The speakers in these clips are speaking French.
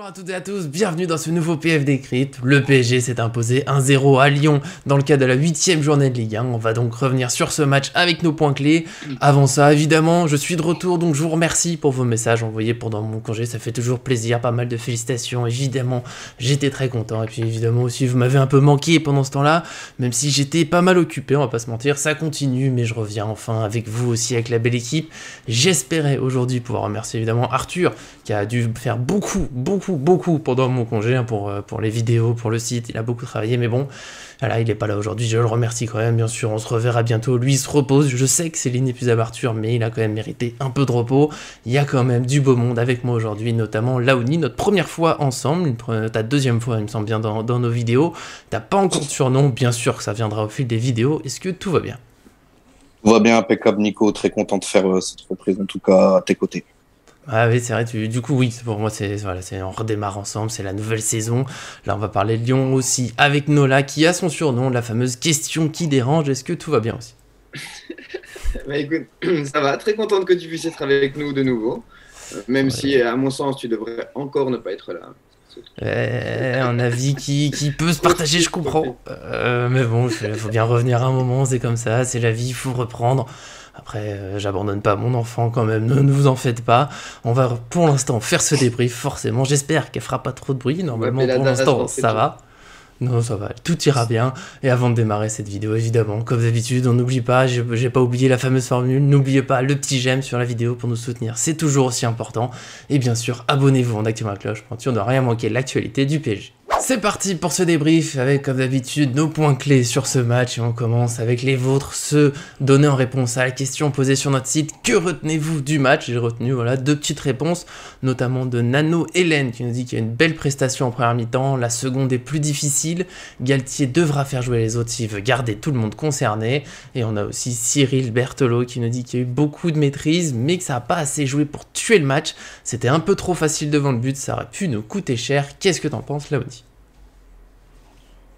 Bonjour à toutes et à tous, bienvenue dans ce nouveau PFD Crypt. Le PSG s'est imposé 1-0 à Lyon dans le cadre de la 8ème journée de Ligue 1. On va donc revenir sur ce match avec nos points clés. Avant ça, évidemment, je suis de retour, donc je vous remercie pour vos messages envoyés pendant mon congé. Ça fait toujours plaisir, pas mal de félicitations. Évidemment, j'étais très content. Et puis évidemment aussi, vous m'avez un peu manqué pendant ce temps-là, même si j'étais pas mal occupé, on va pas se mentir. Ça continue, mais je reviens enfin avec vous aussi, avec la belle équipe. J'espérais aujourd'hui pouvoir remercier évidemment Arthur, qui a dû faire beaucoup pendant mon congé hein, pour les vidéos, pour le site. Il a beaucoup travaillé, mais bon, voilà, il est pas là aujourd'hui. Je le remercie quand même, bien sûr. On se reverra bientôt. Lui, il se repose. Je sais que c'est l'inépuisable Arthur, mais il a quand même mérité un peu de repos. Il y a quand même du beau monde avec moi aujourd'hui, notamment Laouni, notre première fois ensemble, ta deuxième fois, il me semble bien, dans nos vidéos. T'as pas encore de surnom, bien sûr que ça viendra au fil des vidéos. Est-ce que tout va bien? Tout va bien, impeccable, Nico. Très content de faire cette reprise, en tout cas, à tes côtés. Ah oui, c'est vrai, du coup, oui, pour moi, voilà, on redémarre ensemble, c'est la nouvelle saison. Là, on va parler de Lyon aussi, avec Nola, qui a son surnom, la fameuse question qui dérange. Est-ce que tout va bien aussi? Bah écoute, ça va, très contente que tu puisses être avec nous de nouveau, même Ouais. si à mon sens tu devrais encore ne pas être là. Un avis qui peut se partager, je comprends. Mais bon, il faut bien revenir un moment, c'est comme ça, c'est la vie, il faut reprendre. Après, j'abandonne pas mon enfant quand même, ne vous en faites pas. On va pour l'instant faire ce débrief, forcément. J'espère qu'elle fera pas trop de bruit. Normalement, pour l'instant, ça va. Non, ça va, tout ira bien. Et avant de démarrer cette vidéo, évidemment, comme d'habitude, on n'oublie pas, j'ai pas oublié la fameuse formule, n'oubliez pas le petit j'aime sur la vidéo pour nous soutenir, c'est toujours aussi important. Et bien sûr, abonnez-vous en activant la cloche pour être sûr de ne rien manquer de l'actualité du PSG. C'est parti pour ce débrief avec, comme d'habitude, nos points clés sur ce match. Et on commence avec les vôtres, ceux donnés en réponse à la question posée sur notre site. Que retenez-vous du match? J'ai retenu voilà, deux petites réponses, notamment de Nano Hélène qui nous dit qu'il y a une belle prestation en première mi-temps. La seconde est plus difficile. Galtier devra faire jouer les autres s'il veut garder tout le monde concerné. Et on a aussi Cyril Berthelot qui nous dit qu'il y a eu beaucoup de maîtrise, mais que ça n'a pas assez joué pour tuer le match. C'était un peu trop facile devant le but, ça aurait pu nous coûter cher. Qu'est-ce que t'en penses, Laoudi?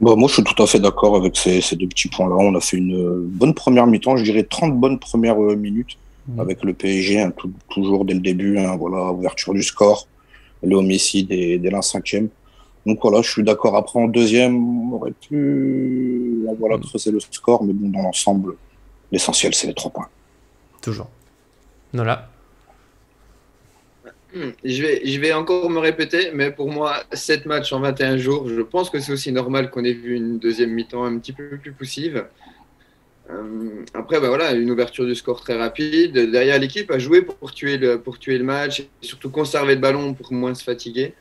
Bah, moi, je suis tout à fait d'accord avec ces deux petits points-là. On a fait une bonne première mi-temps, je dirais 30 bonnes premières minutes avec le PSG, hein, toujours dès le début. Hein, voilà, ouverture du score, Léo Messi dès la 5e. Donc voilà, je suis d'accord. Après, en deuxième, on aurait pu voilà, creuser le score, mais bon, dans l'ensemble, l'essentiel, c'est les 3 points. Toujours. Nola. Je vais encore me répéter, mais pour moi, 7 matchs en 21 jours, je pense que c'est aussi normal qu'on ait vu une deuxième mi-temps un petit peu plus poussive. Après, bah voilà, une ouverture du score très rapide. Derrière, l'équipe a joué pour tuer le match et surtout conserver le ballon pour moins se fatiguer.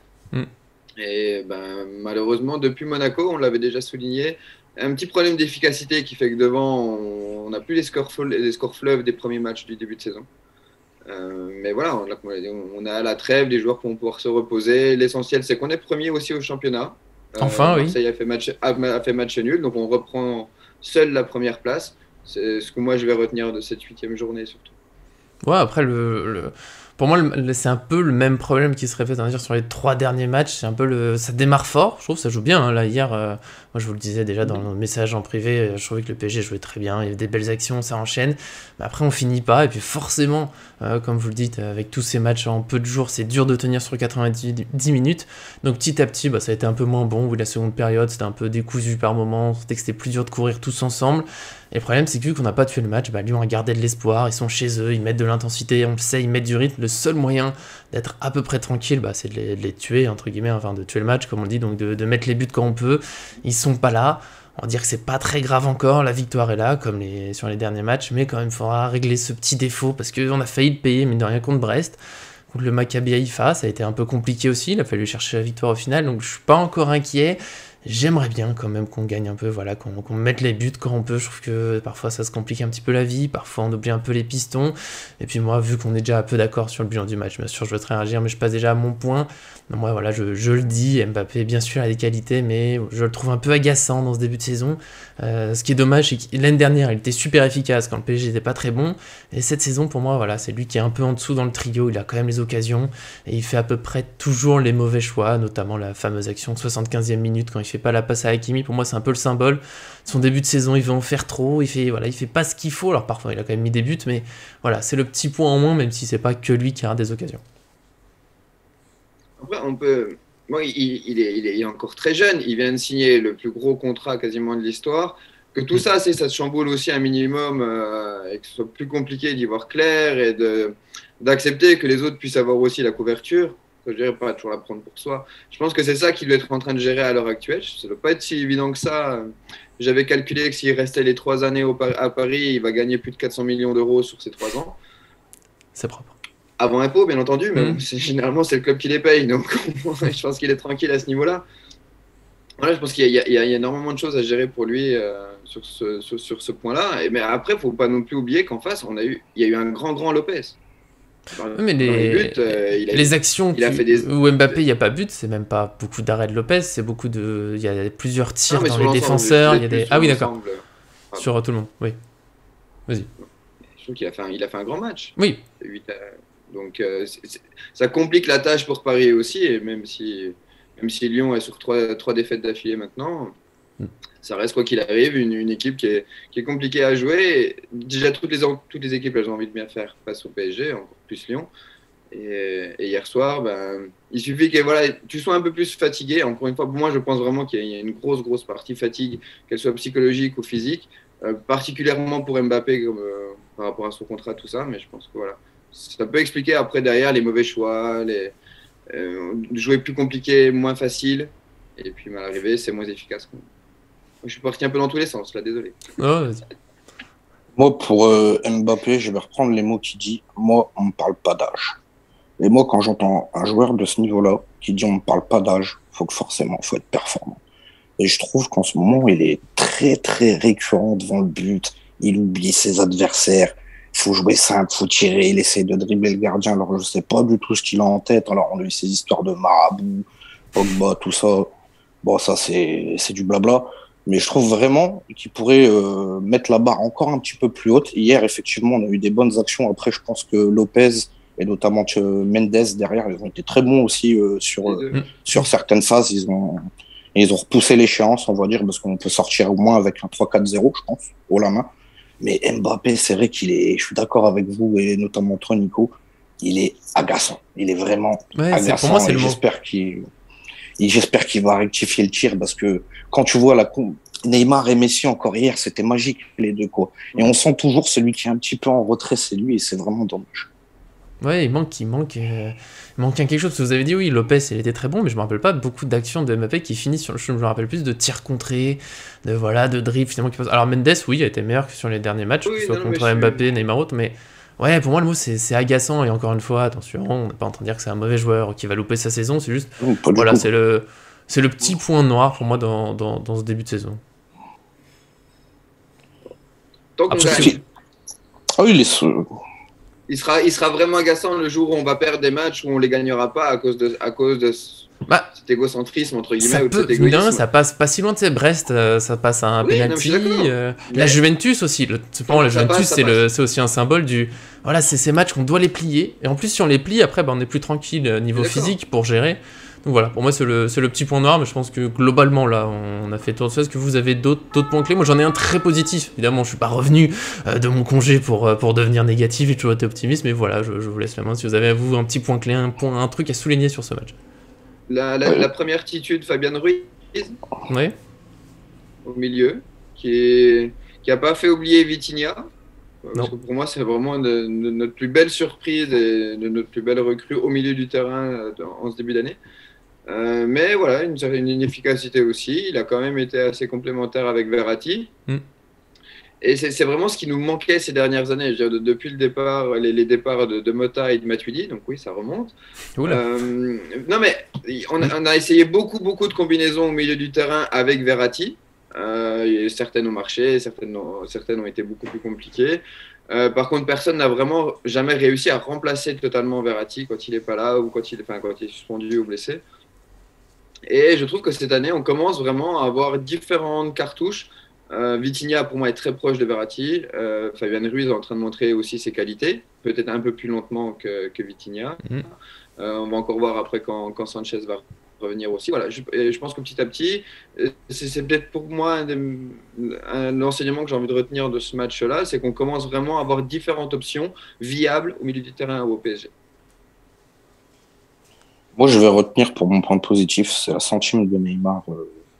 Et ben, malheureusement, depuis Monaco, on l'avait déjà souligné, un petit problème d'efficacité qui fait que devant, on n'a plus les scores fleuves des premiers matchs du début de saison. Mais voilà, on a la trêve, les joueurs vont pouvoir se reposer. L'essentiel, c'est qu'on est premier aussi au championnat. Enfin, oui. Marseille a fait match nul, donc on reprend seul la première place. C'est ce que moi je vais retenir de cette 8e journée surtout. Ouais, après, pour moi, c'est un peu le même problème qui se répète on va dire, sur les 3 derniers matchs. C'est un peu ça démarre fort, je trouve, ça joue bien. Hein, là, hier, moi je vous le disais déjà dans nos messages en privé, je trouvais que le PSG jouait très bien. Il y avait des belles actions, ça enchaîne. Mais après, on finit pas. Et puis forcément, comme vous le dites, avec tous ces matchs en peu de jours, c'est dur de tenir sur 90 minutes. Donc petit à petit, ça a été un peu moins bon. Oui, la seconde période, c'était un peu décousu par moments. C'était que c'était plus dur de courir tous ensemble. Et le problème, c'est que vu qu'on n'a pas tué le match, Lyon a gardé de l'espoir, ils sont chez eux, ils mettent de l'intensité, on le sait, ils mettent du rythme. Le seul moyen d'être à peu près tranquille, c'est de les tuer, entre guillemets, enfin de tuer le match, comme on dit, donc de mettre les buts quand on peut. Ils sont pas là. On va dire que c'est pas très grave encore, la victoire est là, comme sur les derniers matchs, mais quand même, il faudra régler ce petit défaut, parce qu'on a failli le payer, mais de rien contre Brest. Contre le Maccabi Haïfa, ça a été un peu compliqué aussi, il a fallu chercher la victoire au final, donc je suis pas encore inquiet. J'aimerais bien quand même qu'on gagne un peu, voilà, qu'on mette les buts quand on peut. Je trouve que parfois ça se complique un petit peu la vie, parfois on oublie un peu les pistons. Et puis moi, vu qu'on est déjà un peu d'accord sur le bilan du match, bien sûr, je veux réagir, mais je passe déjà à mon point. Donc moi, voilà, je le dis, Mbappé, bien sûr, a des qualités, mais je le trouve un peu agaçant dans ce début de saison. Ce qui est dommage, c'est que l'année dernière, il était super efficace quand le PSG n'était pas très bon. Et cette saison, pour moi, voilà, c'est lui qui est un peu en dessous dans le trio. Il a quand même les occasions et il fait à peu près toujours les mauvais choix, notamment la fameuse action 75e minute quand il fait pas la passe à Hakimi. Pour moi, c'est un peu le symbole. Son début de saison, il veut en faire trop. Il fait pas ce qu'il faut. Alors parfois, il a quand même mis des buts, mais voilà, c'est le petit point en moins, même si c'est pas que lui qui a des occasions. Après, on peut bon, il est encore très jeune. Il vient de signer le plus gros contrat quasiment de l'histoire. Que tout ça, ça se chamboule aussi un minimum et que ce soit plus compliqué d'y voir clair et d'accepter que les autres puissent avoir aussi la couverture. Je dirais pas toujours la prendre pour soi. Je pense que c'est ça qu'il doit être en train de gérer à l'heure actuelle. Ça ne doit pas être si évident que ça. J'avais calculé que s'il restait les 3 années à Paris, il va gagner plus de 400 millions d'euros sur ces 3 ans. C'est propre. Avant impôt, bien entendu, mais bon, généralement, c'est le club qui les paye. Donc, je pense qu'il est tranquille à ce niveau-là. Voilà, je pense qu'il y a énormément de choses à gérer pour lui sur ce point-là. Mais après, il ne faut pas non plus oublier qu'en face, il y a eu un grand Lopez. Mais les actions où Mbappé, il n'y a pas but, c'est même pas beaucoup d'arrêts de Lopez, c'est beaucoup de. Il y a plusieurs tirs dans les défenseurs. Ah oui, d'accord. Sur tout le monde, oui. Vas-y. Je trouve qu'il a fait un grand match. Oui. Donc, ça complique la tâche pour Paris aussi, et même si Lyon est sur 3 défaites d'affilée maintenant. Ça reste, quoi qu'il arrive, une équipe qui est compliquée à jouer. Déjà, toutes les équipes, elles ont envie de bien faire face au PSG, encore plus Lyon. Et hier soir, il suffit que tu sois un peu plus fatigué. Encore une fois, moi, je pense vraiment qu'il y a une grosse partie fatigue, qu'elle soit psychologique ou physique, particulièrement pour Mbappé par rapport à son contrat, tout ça. Mais je pense que ça peut expliquer après, derrière, les mauvais choix, jouer plus compliqué, moins facile. Et puis, à l'arrivée, c'est moins efficace. Je suis parti un peu dans tous les sens, là, désolé. Oh, moi, pour Mbappé, je vais reprendre les mots qu'il dit. Moi, on ne me parle pas d'âge. Et moi, quand j'entends un joueur de ce niveau-là qui dit on ne me parle pas d'âge, faut être performant. Et je trouve qu'en ce moment, il est très récurrent devant le but. Il oublie ses adversaires. Il faut jouer simple, il faut tirer. Il essaie de dribbler le gardien. Alors, je ne sais pas du tout ce qu'il a en tête. Alors, on a eu ces histoires de marabout, Pogba, tout ça. Bon, ça, c'est du blabla. Mais je trouve vraiment qu'il pourrait mettre la barre encore un petit peu plus haute. Hier, effectivement, on a eu des bonnes actions. Après, je pense que Lopez et notamment Mendes derrière, ils ont été très bons aussi sur certaines phases. Ils ont repoussé l'échéance, on va dire, parce qu'on peut sortir au moins avec un 3-4-0, je pense, haut la main. Mais Mbappé, c'est vrai je suis d'accord avec vous et notamment toi, Nico, il est agaçant. Il est vraiment agaçant. Pour moi, c'est le mot. J'espère qu'il va rectifier le tir parce que quand tu vois Neymar et Messi encore hier, c'était magique les deux, quoi. Et on sent toujours celui qui est un petit peu en retrait, c'est lui, et c'est vraiment dommage. Ouais, il manque quelque chose. Vous avez dit oui, Lopez, il était très bon, mais je me rappelle pas beaucoup d'actions de Mbappé qui finissent je me rappelle plus de tirs contrés, de dribbles finalement qui passent. Alors Mendes, oui, a été meilleur que sur les derniers matchs, que ce soit contre Mbappé, Neymar autre, mais ouais, pour moi le mot c'est agaçant. Et encore une fois, attention, on n'est pas en train de dire que c'est un mauvais joueur qui va louper sa saison, c'est juste c'est le petit point noir pour moi dans ce début de saison. Il sera vraiment agaçant le jour où on va perdre des matchs où on les gagnera pas à cause de cet égocentrisme entre guillemets ou de cet égoïsme. Ça passe pas si loin de Brest, ça passe à un penalty. La Juventus aussi. La Juventus c'est aussi un symbole du. Voilà, c'est ces matchs qu'on doit les plier. Et en plus si on les plie après, on est plus tranquille niveau physique pour gérer. Donc voilà, pour moi c'est le petit point noir, mais je pense que globalement là on a fait le tour de ça. Est-ce que vous avez d'autres points clés? Moi j'en ai un très positif, évidemment je suis pas revenu de mon congé pour devenir négatif, j'ai toujours été optimiste, mais voilà, je vous laisse la main si vous avez à vous un petit point clé, un truc à souligner sur ce match. La première attitude, Fabian Ruiz, ouais. Au milieu, qui a pas fait oublier Vitinha. Parce que pour moi, c'est vraiment notre plus belle surprise et notre plus belle recrue au milieu du terrain en ce début d'année. Mais voilà, une efficacité aussi. Il a quand même été assez complémentaire avec Verratti. Et c'est vraiment ce qui nous manquait ces dernières années. Je veux dire, depuis le départ, les départs de Mota et de Matuidi, donc oui, ça remonte. Non, mais on a essayé beaucoup de combinaisons au milieu du terrain avec Verratti. Certaines ont marché, certaines ont été beaucoup plus compliquées. Par contre, personne n'a vraiment jamais réussi à remplacer totalement Verratti quand il n'est pas là ou quand il est suspendu ou blessé. Et je trouve que cette année, on commence vraiment à avoir différentes cartouches. Vitinha, pour moi, est très proche de Verratti. Fabian Ruiz est en train de montrer aussi ses qualités, peut-être un peu plus lentement que Vitinha. On va encore voir après quand Sanchez va revenir aussi. Voilà, je pense que petit à petit, c'est peut-être pour moi un enseignement que j'ai envie de retenir de ce match-là, c'est qu'on commence vraiment à avoir différentes options viables au milieu du terrain ou au PSG. Moi, je vais retenir pour mon point positif, c'est la centime de Neymar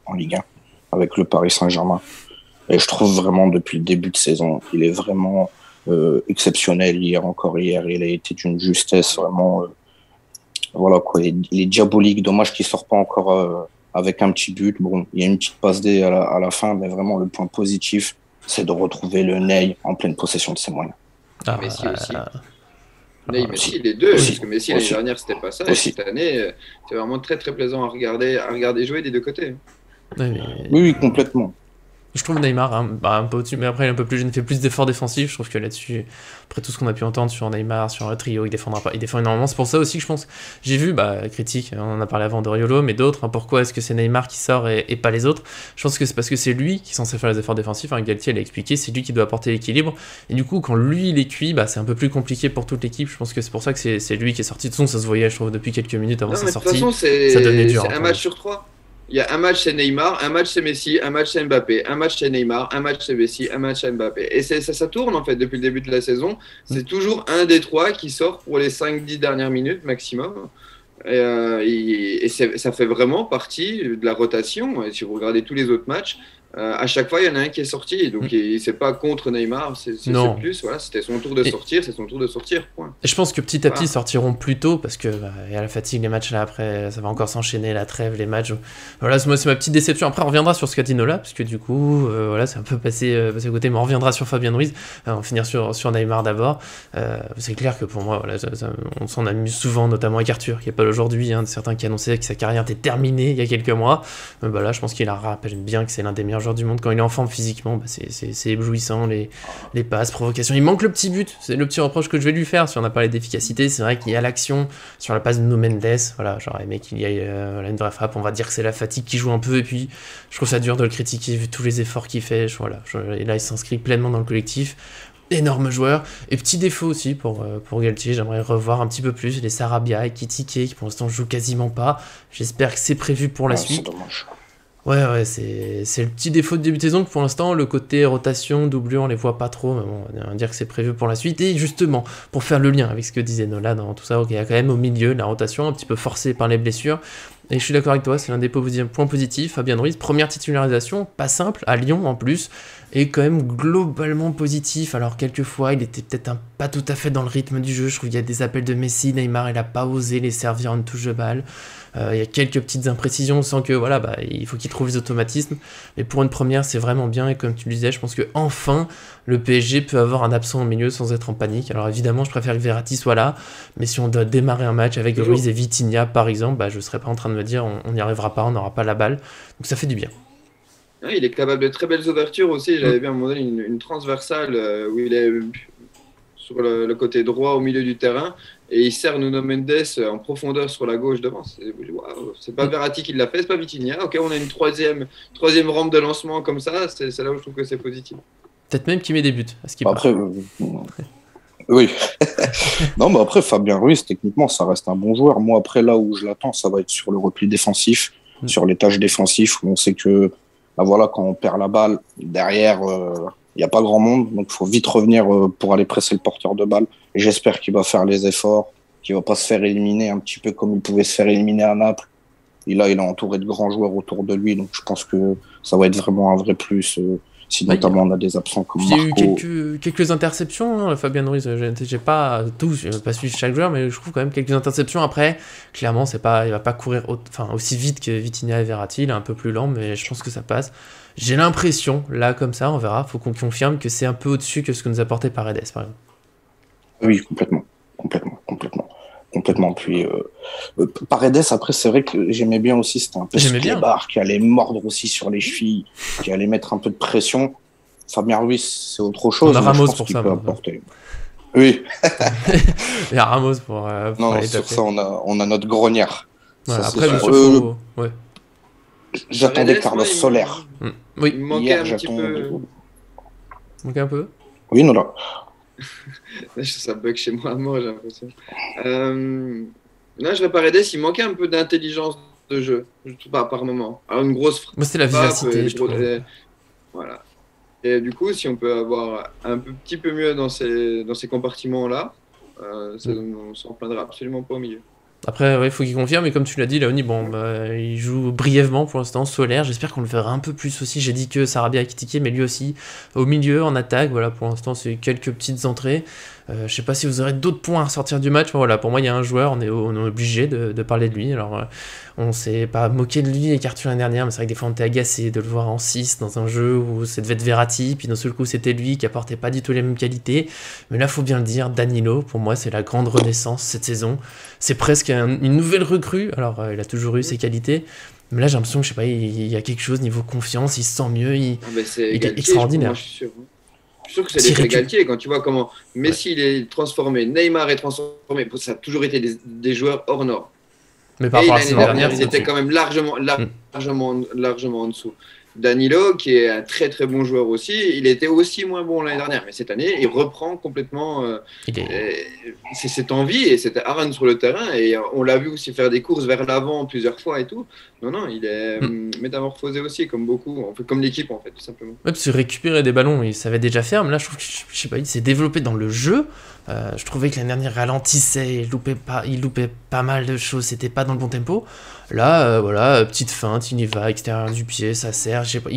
en Ligue 1 avec le Paris Saint-Germain. Et je trouve vraiment, depuis le début de saison, il est vraiment exceptionnel. Hier, il a été d'une justesse vraiment. Voilà quoi, il est diabolique. Dommage qu'il sort pas encore avec un petit but. Bon, il y a une petite passe D à la fin, mais vraiment, le point positif, c'est de retrouver le Ney en pleine possession de ses moyens. Messi aussi. Messi, les deux, parce que Messi l'année dernière c'était pas ça, et cette année c'est vraiment très très plaisant à regarder jouer des deux côtés. Oui, complètement. Je trouve Neymar un peu au-dessus, mais après il est un peu plus jeune, il fait plus d'efforts défensifs. Je trouve que là-dessus, après tout ce qu'on a pu entendre sur Neymar, sur le trio, il défendra pas, il défend énormément. C'est pour ça aussi que je pense, j'ai vu critique, on en a parlé avant d'Oriolo, mais d'autres, pourquoi est-ce que c'est Neymar qui sort et pas les autres? Je pense que c'est parce que c'est lui qui est censé faire les efforts défensifs. Galtier l'a expliqué, c'est lui qui doit apporter l'équilibre. Et du coup, quand lui il est cuit, c'est un peu plus compliqué pour toute l'équipe. Je pense que c'est pour ça que c'est lui qui est sorti. De toute façon, ça se voyait, je trouve, depuis quelques minutes avant sa sortie. De toute façon, ça devenait dur. C'est un match sur 3. Il y a un match c'est Neymar, un match c'est Messi, un match c'est Mbappé, un match c'est Neymar, un match c'est Messi, un match c'est Mbappé. Et ça tourne en fait depuis le début de la saison. C'est toujours un des trois qui sort pour les 5-10 dernières minutes maximum. Et ça fait vraiment partie de la rotation. Et si vous regardez tous les autres matchs, à chaque fois il y en a un qui est sorti. Donc c'est pas contre Neymar, c'est plus. Voilà, c'était son tour de sortir, c'est son tour de sortir. Point. Et je pense que petit à petit ils sortiront plus tôt parce que il y a la fatigue, les matchs là après, ça va encore s'enchaîner, la trêve, les matchs. Voilà, moi c'est ma petite déception. Après on reviendra sur ce qu'a dit Nola parce que du coup voilà, c'est un peu passé à côté, mais on reviendra sur Fabien Ruiz. On va finir sur Neymar d'abord. C'est clair que pour moi, voilà, on s'en amuse souvent, notamment avec Arthur qui est pas là aujourd'hui, certains qui annonçaient que sa carrière était terminée il y a quelques mois. Là, je pense qu'il rappelle bien que c'est l'un des meilleurs joueurs du monde quand il est en forme physiquement. C'est éblouissant, les passes, provocations. Il manque le petit but, c'est le petit reproche que je vais lui faire. Si on a parlé d'efficacité, c'est vrai qu'il y a l'action sur la passe de Nuno Mendes. Voilà, j'aurais aimé qu'il y ait une vraie frappe. On va dire que c'est la fatigue qui joue un peu, et puis je trouve ça dur de le critiquer vu tous les efforts qu'il fait. Et là, il s'inscrit pleinement dans le collectif. Énorme joueur. Et petit défaut aussi pour Galtier, j'aimerais revoir un petit peu plus les Sarabia et Kitike qui pour l'instant jouent quasiment pas. J'espère que c'est prévu pour la suite. C'est dommage. Ouais, c'est le petit défaut de début de saison que pour l'instant, le côté rotation, doublure, on les voit pas trop, mais bon, on va dire que c'est prévu pour la suite. Et justement, pour faire le lien avec ce que disait Nola dans tout ça, il y a quand même au milieu la rotation, un petit peu forcée par les blessures. Et je suis d'accord avec toi, c'est l'un des points positifs. Fabien Ruiz, première titularisation, pas simple, à Lyon en plus, et quand même globalement positif. Alors quelquefois, il était peut-être pas tout à fait dans le rythme du jeu. Je trouve qu'il y a des appels de Messi, Neymar, il a pas osé les servir en touche de balle. Il y a quelques petites imprécisions sans que il faut qu'il trouve les automatismes, mais pour une première c'est vraiment bien. Et comme tu le disais, je pense que enfin le PSG peut avoir un absent au milieu sans être en panique. Alors évidemment je préfère que Verratti soit là, mais si on doit démarrer un match avec Ruiz et Vitinha par exemple, je serais pas en train de me dire on n'y arrivera pas, on n'aura pas la balle, donc ça fait du bien. Il est capable de très belles ouvertures aussi. J'avais vu à un moment donné une transversale où il est sur le côté droit au milieu du terrain et il sert Nuno Mendes en profondeur sur la gauche devant. C'est pas Verratti qui l'a fait, c'est pas Vitinha. Ok, on a une troisième rampe de lancement comme ça, c'est là où je trouve que c'est positif. Peut-être même qu'il met des buts à ce qui après, oui. Non, mais après, Fabien Ruiz, techniquement, ça reste un bon joueur. Moi, après, là où je l'attends, ça va être sur le repli défensif, sur les tâches défensives, où on sait que quand on perd la balle, derrière, il n'y a pas grand monde, donc il faut vite revenir pour aller presser le porteur de balle. Et j'espère qu'il va faire les efforts, qu'il ne va pas se faire éliminer un petit peu comme il pouvait se faire éliminer à Naples. Et là, il est entouré de grands joueurs autour de lui, donc je pense que ça va être vraiment un vrai plus. Si notamment on a des absents comme Marco. Il y a eu quelques interceptions, Fabien Ruiz. J'ai pas suivi chaque joueur, mais je trouve quand même quelques interceptions. Après, clairement, il va pas courir aussi vite que Vitinha et Verratti. Il est un peu plus lent, mais je pense que ça passe. J'ai l'impression, là, comme ça, on verra, faut qu'on confirme que c'est un peu au-dessus que ce que nous apportait Paredes, par exemple. Oui, complètement. Puis, Paredes, après, c'est vrai que j'aimais bien aussi, c'était un peu ce clébard qui allait mordre aussi sur les chevilles, qui allait mettre un peu de pression. Fabien Ruiz, c'est autre chose. On a Ramos pour ça. Oui. Il y a Ramos pour non, sur ça, on a notre grognard. Ouais, ça, après, ouais. J'attendais Carlos Soler. Oui. Il manquait un petit peu. Manquait un peu. Oui, non, là. Ça bug chez moi à mort, j'ai l'impression. Là, je vais Paredes, il manquait un peu d'intelligence de jeu, je trouve pas par moment. Alors, une grosse frappe. Moi, c'était la vivacité, je trouve. Voilà. Et du coup, si on peut avoir un petit peu mieux dans ces compartiments-là, on s'en plaindra absolument pas au milieu. Après, il faut qu'il confirme, mais comme tu l'as dit, Laoni, bon, il joue brièvement pour l'instant, Solaire, j'espère qu'on le verra un peu plus aussi. J'ai dit que Sarabia a critiqué, mais lui aussi, au milieu, en attaque, voilà, pour l'instant, c'est quelques petites entrées. Je sais pas si vous aurez d'autres points à ressortir du match, mais voilà, pour moi, il y a un joueur, on est obligé de parler de lui. Alors, on s'est pas moqué de lui et Arthur l'année dernière, mais c'est vrai que des fois, on était agacé de le voir en 6 dans un jeu où ça devait être Verratti, puis d'un seul coup, c'était lui qui apportait pas du tout les mêmes qualités. Mais là, faut bien le dire, Danilo, pour moi, c'est la grande renaissance cette saison. C'est presque une nouvelle recrue. Alors, il a toujours eu ses qualités, mais là, j'ai l'impression que, je sais pas, il y a quelque chose niveau confiance, il se sent mieux, il est extraordinaire. Moi, je suis sûr. Je suis sûr que c'est l'effet Galtier, quand tu vois comment Messi il est transformé, Neymar est transformé, ça a toujours été des joueurs hors norme. Mais par rapport à l'année dernière, ils étaient quand même largement en dessous. Danilo, qui est un très très bon joueur aussi, il était aussi moins bon l'année dernière, mais cette année, il reprend complètement c'est cette envie et cette hargne sur le terrain, et on l'a vu aussi faire des courses vers l'avant plusieurs fois et tout. Non, il est métamorphosé aussi, comme beaucoup, comme l'équipe en fait, tout simplement. Ouais, parce que récupérer des ballons, il savait déjà faire, mais là, je trouve que, je sais pas, il s'est développé dans le jeu. Je trouvais que l'année dernière ralentissait, il loupait pas mal de choses, c'était pas dans le bon tempo. Là, voilà, petite feinte, il y va, extérieur du pied, ça sert, je sais pas,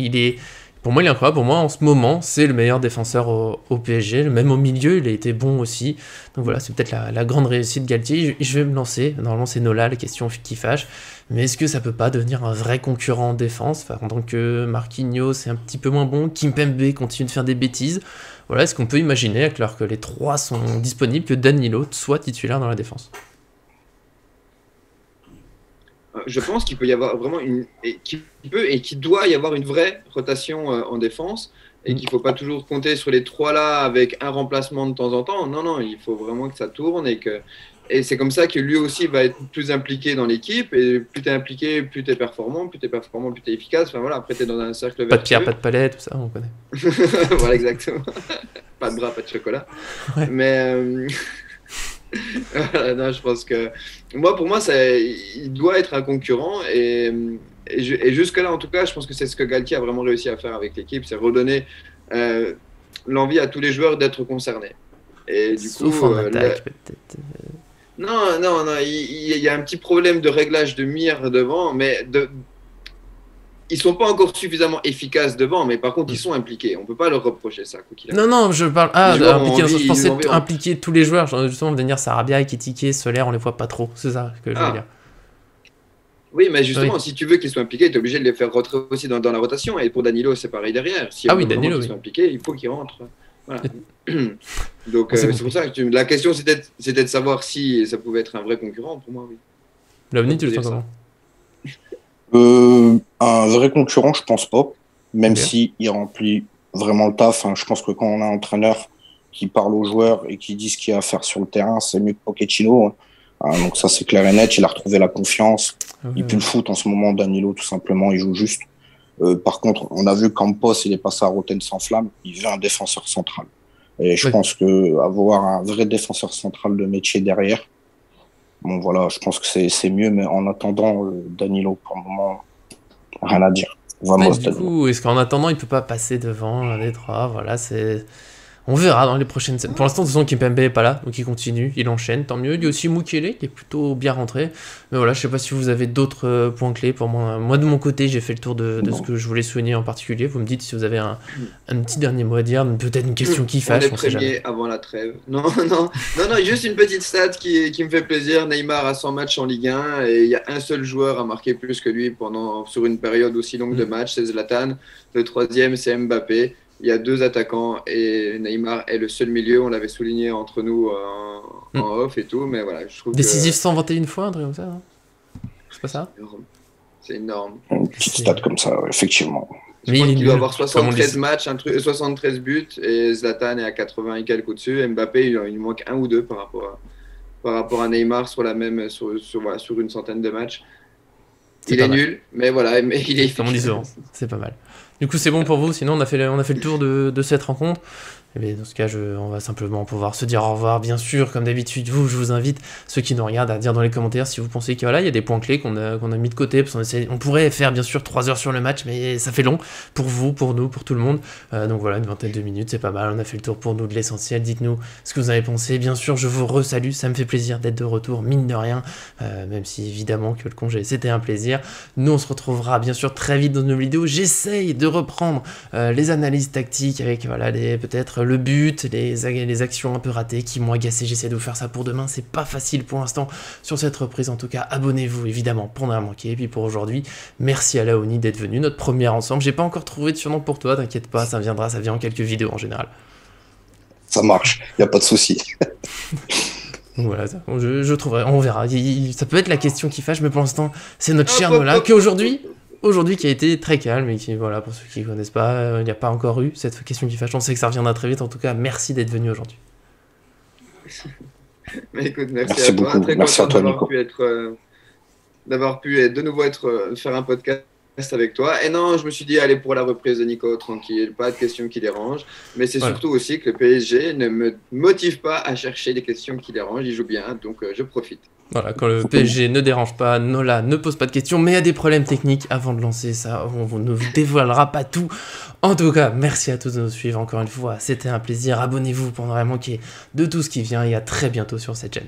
pour moi il est incroyable, pour moi en ce moment c'est le meilleur défenseur au PSG, même au milieu il a été bon aussi, donc voilà, c'est peut-être la grande réussite de Galtier. Je vais me lancer, normalement c'est Nola, la question qui fâche, mais est-ce que ça peut pas devenir un vrai concurrent en défense, pendant que Marquinhos c'est un petit peu moins bon, Kimpembe continue de faire des bêtises, voilà, est-ce qu'on peut imaginer, alors que les trois sont disponibles, que Danilo soit titulaire dans la défense? Je pense qu'il peut y avoir vraiment qu'il doit y avoir une vraie rotation en défense, et qu'il ne faut pas toujours compter sur les trois là avec un remplacement de temps en temps. Non, il faut vraiment que ça tourne, et c'est comme ça que lui aussi va être plus impliqué dans l'équipe, et plus tu es impliqué, plus tu es performant, plus tu es efficace. Enfin voilà, après tu es dans un cercle vertueux. Pas de pierre, pas de palais, tout ça, on connaît. Voilà, exactement. Pas de bras, pas de chocolat. Ouais. Mais non, je pense que pour moi, il doit être un concurrent, et jusque-là, en tout cas, je pense que c'est ce que Galtier a vraiment réussi à faire avec l'équipe, c'est redonner l'envie à tous les joueurs d'être concernés. Et du Sauf coup, en attaque, peut-être. Non, il y a un petit problème de réglage de mire devant, mais ils sont pas encore suffisamment efficaces devant, mais par contre, ils sont impliqués. On peut pas leur reprocher ça. Non, je parle. Je pensais impliquer tous les joueurs. Justement, venir Sarabia, Ekitike, Solaire, on les voit pas trop. C'est ça que je veux dire. Oui, mais justement, si tu veux qu'ils soient impliqués, tu es obligé de les faire rentrer aussi dans la rotation. Et pour Danilo, c'est pareil derrière. Si Danilo soit impliqué, il faut qu'il rentre. Voilà. Donc, c'est pour ça que la question, c'était de savoir si ça pouvait être un vrai concurrent. Pour moi, oui. L'Avenir, tu le sens comment? Un vrai concurrent, je pense pas. Même si il remplit vraiment le taf. Je pense que quand on a un entraîneur qui parle aux joueurs et qui dit ce qu'il y a à faire sur le terrain, c'est mieux que Pochettino. Donc ça, c'est clair et net. Il a retrouvé la confiance. Il pue le foot en ce moment, Danilo, tout simplement. Il joue juste. Par contre, on a vu Campos, il est passé à Rotten sans flamme. Il veut un défenseur central. Et je pense que avoir un vrai défenseur central de métier derrière, bon voilà, je pense que c'est mieux. Mais en attendant, Danilo, pour le moment, rien à dire. Vraiment, du coup, est-ce qu'en attendant, il peut pas passer devant les trois? Voilà, c'est... On verra dans les prochaines semaines. Pour l'instant, de toute façon, Kimpembe est pas là, donc il continue, il enchaîne, tant mieux. Il y a aussi Mukele qui est plutôt bien rentré. Mais voilà, je sais pas si vous avez d'autres points clés pour moi. Moi, de mon côté, j'ai fait le tour de ce que je voulais souligner en particulier. Vous me dites si vous avez un petit dernier mot à dire, peut-être une question qui fâche. On est premier avant la trêve. Non, juste une petite stat qui me fait plaisir. Neymar a 100 matchs en Ligue 1 et il y a un seul joueur à marquer plus que lui sur une période aussi longue de matchs, c'est Zlatan. Le troisième, c'est Mbappé. Il y a 2 attaquants et Neymar est le seul milieu. On l'avait souligné entre nous en off et tout, mais voilà, je trouve décisif 121 fois, un truc comme ça, non? C'est pas ça? C'est énorme. Une petite stat comme ça, effectivement. Je crois qu'il doit avoir 73 matchs, 73 buts, et Zlatan est à 80 et quelques au-dessus. Mbappé, il lui manque 1 ou 2 par rapport à Neymar sur une centaine de matchs. Il est nul, mais voilà, mais il est comme on dit souvent, c'est pas mal. Du coup, c'est bon pour vous. Sinon, on a fait le tour de cette rencontre. Et dans ce cas, on va simplement pouvoir se dire au revoir. Bien sûr, comme d'habitude, je vous invite, ceux qui nous regardent, à dire dans les commentaires si vous pensez qu'il y a des points clés qu'on a mis de côté. Parce on pourrait faire bien sûr 3 heures sur le match, mais ça fait long pour vous, pour nous, pour tout le monde. Donc voilà, une vingtaine de minutes, c'est pas mal. On a fait le tour pour nous de l'essentiel. Dites-nous ce que vous avez pensé. Bien sûr, je vous resalue. Ça me fait plaisir d'être de retour, mine de rien. Même si évidemment que le congé, c'était un plaisir. Nous, on se retrouvera bien sûr très vite dans nos vidéos. J'essaye de reprendre les analyses tactiques avec peut-être le but, les actions un peu ratées qui m'ont agacé. J'essaie de vous faire ça pour demain. C'est pas facile pour l'instant sur cette reprise. En tout cas, abonnez-vous évidemment pour ne rien manquer. Et puis pour aujourd'hui, merci à Laoni d'être venu, notre première ensemble. J'ai pas encore trouvé de surnom pour toi, t'inquiète pas, ça viendra, ça vient en quelques vidéos en général. Ça marche, y a pas de souci. Voilà, je trouverai, on verra. Ça peut être la question qui fâche, mais pour l'instant, c'est notre cher Nola qui aujourd'hui qui a été très calme et qui, voilà, pour ceux qui ne connaissent pas, il n'y a pas encore eu cette question qui fâche. On sait que ça reviendra très vite. En tout cas, merci d'être venu aujourd'hui. Mais écoute, merci à toi. Très merci content à toi, Nico. D'avoir pu de nouveau faire un podcast avec toi. Et non, je me suis dit, allez, pour la reprise de Nico, tranquille, pas de questions qui dérangent. Mais c'est surtout aussi que le PSG ne me motive pas à chercher des questions qui dérangent. Il joue bien, donc je profite. Voilà, quand le PSG ne dérange pas, Nola ne pose pas de questions, mais il y a des problèmes techniques avant de lancer ça. On ne vous dévoilera pas tout. En tout cas, merci à tous de nous suivre encore une fois. C'était un plaisir. Abonnez-vous pour ne rien manquer de tout ce qui vient et à très bientôt sur cette chaîne.